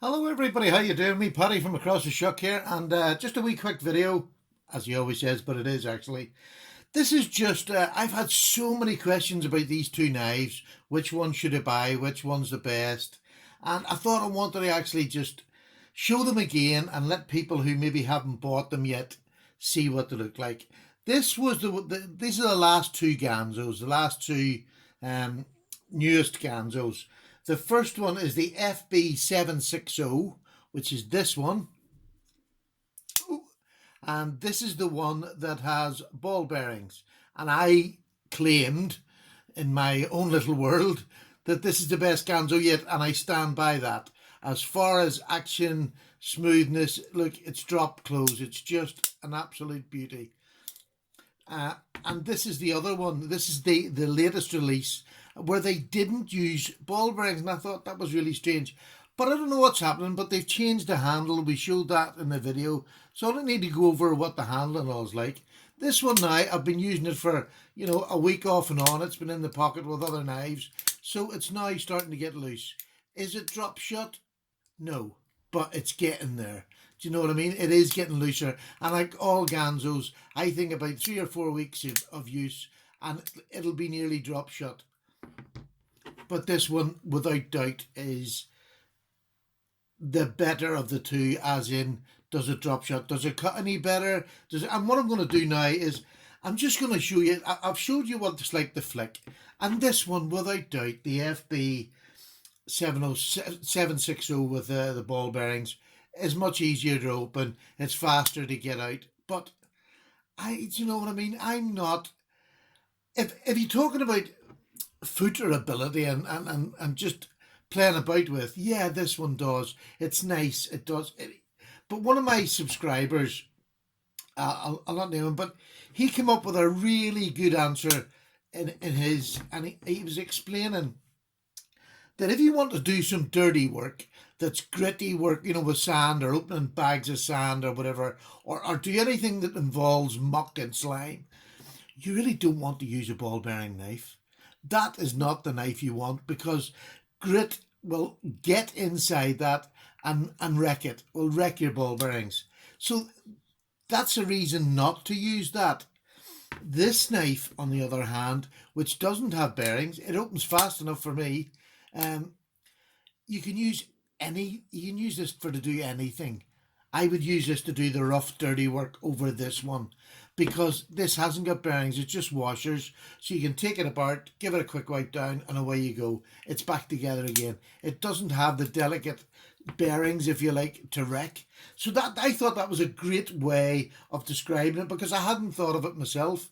Hello everybody, how you doing? Me Paddy from across the shuck here, and just a wee quick video, as he always says, but it is actually. This is just, I've had so many questions about these two knives. Which one should I buy? Which one's the best? And I thought I wanted to actually just show them again and let people who maybe haven't bought them yet see what they look like. This was these are the last two Ganzos, the last two um, newest Ganzos. The first one is the FB760, which is this one. And this is the one that has ball bearings. And I claimed in my own little world that this is the best Ganzo yet, and I stand by that. As far as action, smoothness, look, it's drop close. It's just an absolute beauty. And this is the other one. This is the latest release where they didn't use ball bearings, and I thought that was really strange. But I don't know what's happening, but they've changed the handle. We showed that in the video, so I don't need to go over what the handle and all is like. This one now, I've been using it for, a week off and on. It's been in the pocket with other knives, so it's now starting to get loose. Is it drop shut? No, but it's getting there. Do you know what I mean? It is getting looser. And like all Ganzos, I think about 3 or 4 weeks of use and it'll be nearly drop shut. But this one, without doubt, is the better of the two, as in, does it drop shut? Does it cut any better? And what I'm going to do now is, I'm just going to show you, I've showed you what it's like to flick. And this one, without doubt, the FB 760 with the ball bearings is much easier to open. It's faster to get out. But you know what I mean? I'm not. If you're talking about footer ability and just playing about with, yeah, this one does. It's nice. It does. But one of my subscribers, I'll not name him, but he came up with a really good answer in his, and he was explaining that if you want to do some dirty work, that's gritty work, with sand or opening bags of sand or whatever, or do anything that involves muck and slime, you really don't want to use a ball bearing knife. That is not the knife you want, because grit will get inside that and wreck it, will wreck your ball bearings. So that's a reason not to use that. This knife, on the other hand, which doesn't have bearings, it opens fast enough for me. You can use this to do anything. I would use this to do the rough, dirty work over this one, because this hasn't got bearings. It's just washers, so you can take it apart, give it a quick wipe down, and away you go. It's back together again. It doesn't have the delicate bearings, if you like, to wreck. So that, I thought that was a great way of describing it, because I hadn't thought of it myself.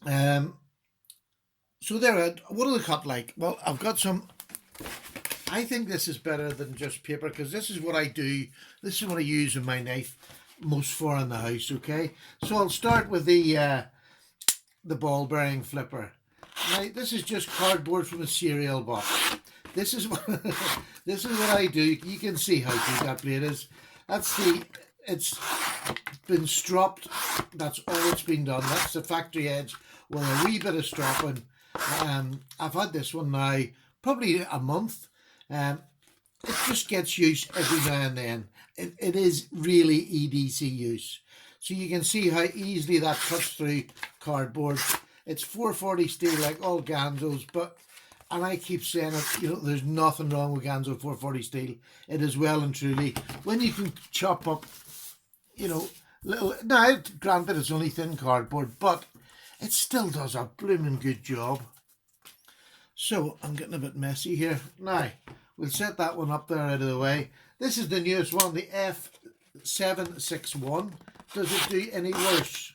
So there, what do they cut like? Well, I've got some. I think this is better than just paper, because this is what I do. This is what I use in my knife most for in the house. Okay, so I'll start with the ball bearing flipper. Now, this is just cardboard from a cereal box. This is what this is what I do. You can see how good that blade is. It's been stropped. That's all it's been done. That's the factory edge with a wee bit of stropping. I've had this one now probably a month. It just gets use every now and then. It is really EDC use. So you can see how easily that cuts through cardboard. It's 440 steel like all Ganzos, and I keep saying it, there's nothing wrong with Ganzo 440 steel. It is well and truly, when you can chop up, little, now granted it's only thin cardboard, but it still does a blooming good job. So I'm getting a bit messy here. Now, we'll set that one up there out of the way. This is the newest one, the F761. Does it do any worse?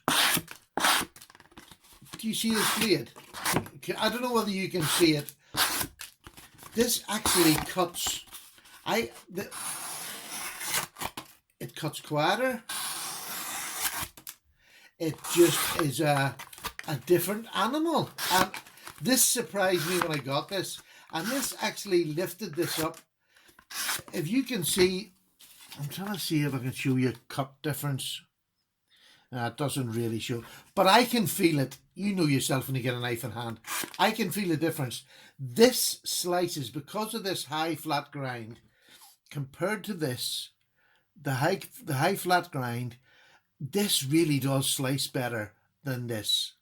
Do you see this blade? I don't know whether you can see it. This actually cuts. It cuts quieter. It just is a different animal. And this surprised me when I got this. And this actually lifted this up. If you can see, I'm trying to see if I can show you a cut difference. It doesn't really show, but I can feel it. You know yourself when you get a knife in hand. I can feel the difference. This slices, because of this high flat grind, compared to this, the high flat grind, this really does slice better than this.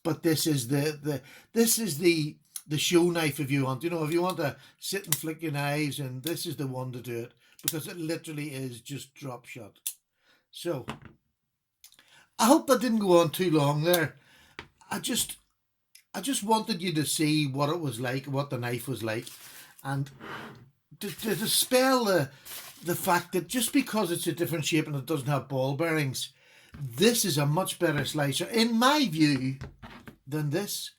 But this is the show knife if you want. You know, if you want to sit and flick your knives, and this is the one to do it, because it literally is just drop shot. So I hope that didn't go on too long there. I just wanted you to see what it was like, what the knife was like, and to dispel the fact that just because it's a different shape and it doesn't have ball bearings, this is a much better slicer, in my view, than this.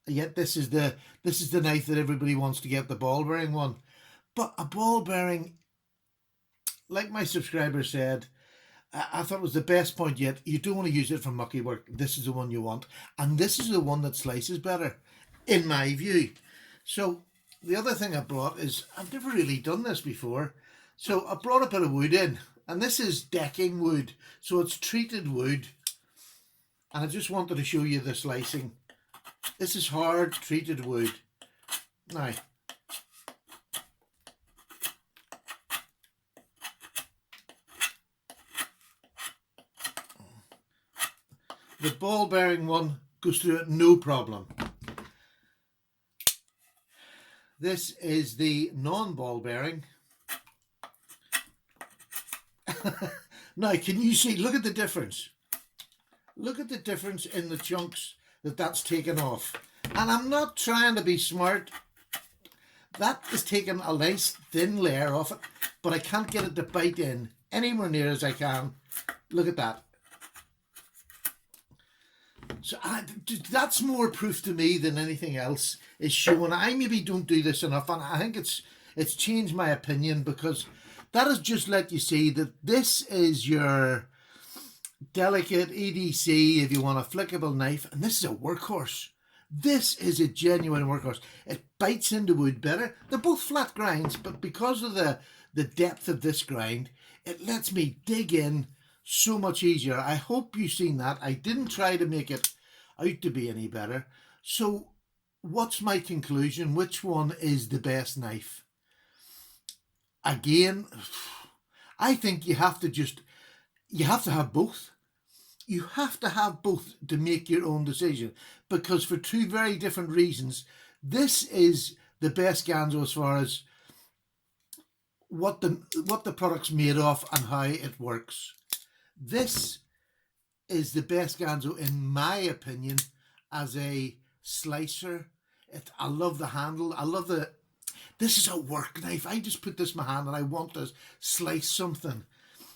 Yet this is the knife that everybody wants to get, the ball bearing one. But a ball bearing, like my subscriber said, I thought it was the best point yet. You don't want to use it for mucky work. This is the one you want. And this is the one that slices better, in my view. So the other thing I brought is, I've never really done this before. So I brought a bit of wood in. And this is decking wood. So it's treated wood. And I just wanted to show you the slicing. This is hard treated wood. Now, the ball bearing one goes through it no problem. This is the non-ball bearing. Now, can you see? Look at the difference. Look at the difference in the chunks that's taken off. And I'm not trying to be smart. That is taking a nice thin layer off it, but I can't get it to bite in anywhere near as I can. Look at that. So that's more proof to me than anything else is showing. I maybe don't do this enough, and I think it's changed my opinion, because that has just let you see that this is your delicate EDC if you want a flickable knife, and this is a workhorse. This is a genuine workhorse. It bites into wood better. They're both flat grinds, but because of the depth of this grind, it lets me dig in so much easier. I hope you've seen that. I didn't try to make it out to be any better. So what's my conclusion? Which one is the best knife? Again, I think you have to have both. You have to have both to make your own decision, because for two very different reasons, this is the best Ganzo as far as what the product's made of and how it works. This is the best Ganzo, in my opinion, as a slicer. I love the handle. I love this is a work knife. I just put this in my hand and I want to slice something.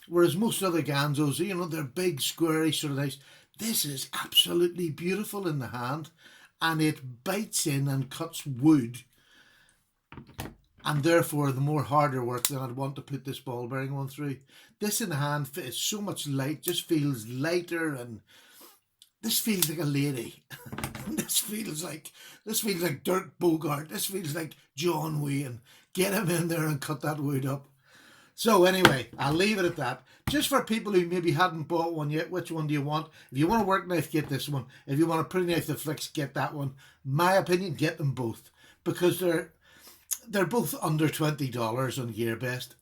Whereas most other Ganzos, you know, they're big, squarey sort of knives. This is absolutely beautiful in the hand, and it bites in and cuts wood. And therefore, the more harder work than I'd want to put this ball bearing one through. This in the hand is so much light, just feels lighter, and this feels like a lady. This feels like Dirk Bogart. This feels like John Wayne. Get him in there and cut that wood up. So anyway, I'll leave it at that. Just for people who maybe hadn't bought one yet, which one do you want? If you want a work knife, get this one. If you want a pretty knife that flicks, get that one. My opinion, get them both, because they're both under $20 on GearBest.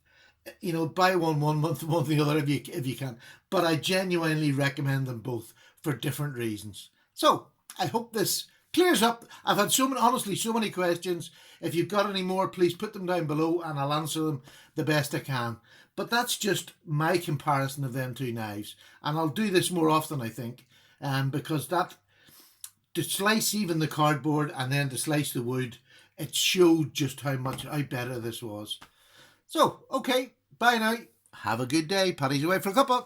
You know, buy one month, one the other if you can. But I genuinely recommend them both for different reasons. So I hope this clears up. I've had so many questions. If you've got any more, please put them down below and I'll answer them the best I can. But that's just my comparison of them two knives. And I'll do this more often, I think, because to slice even the cardboard and then to slice the wood, it showed just how better this was. So, okay, bye now. Have a good day. Paddy's away for a cuppa.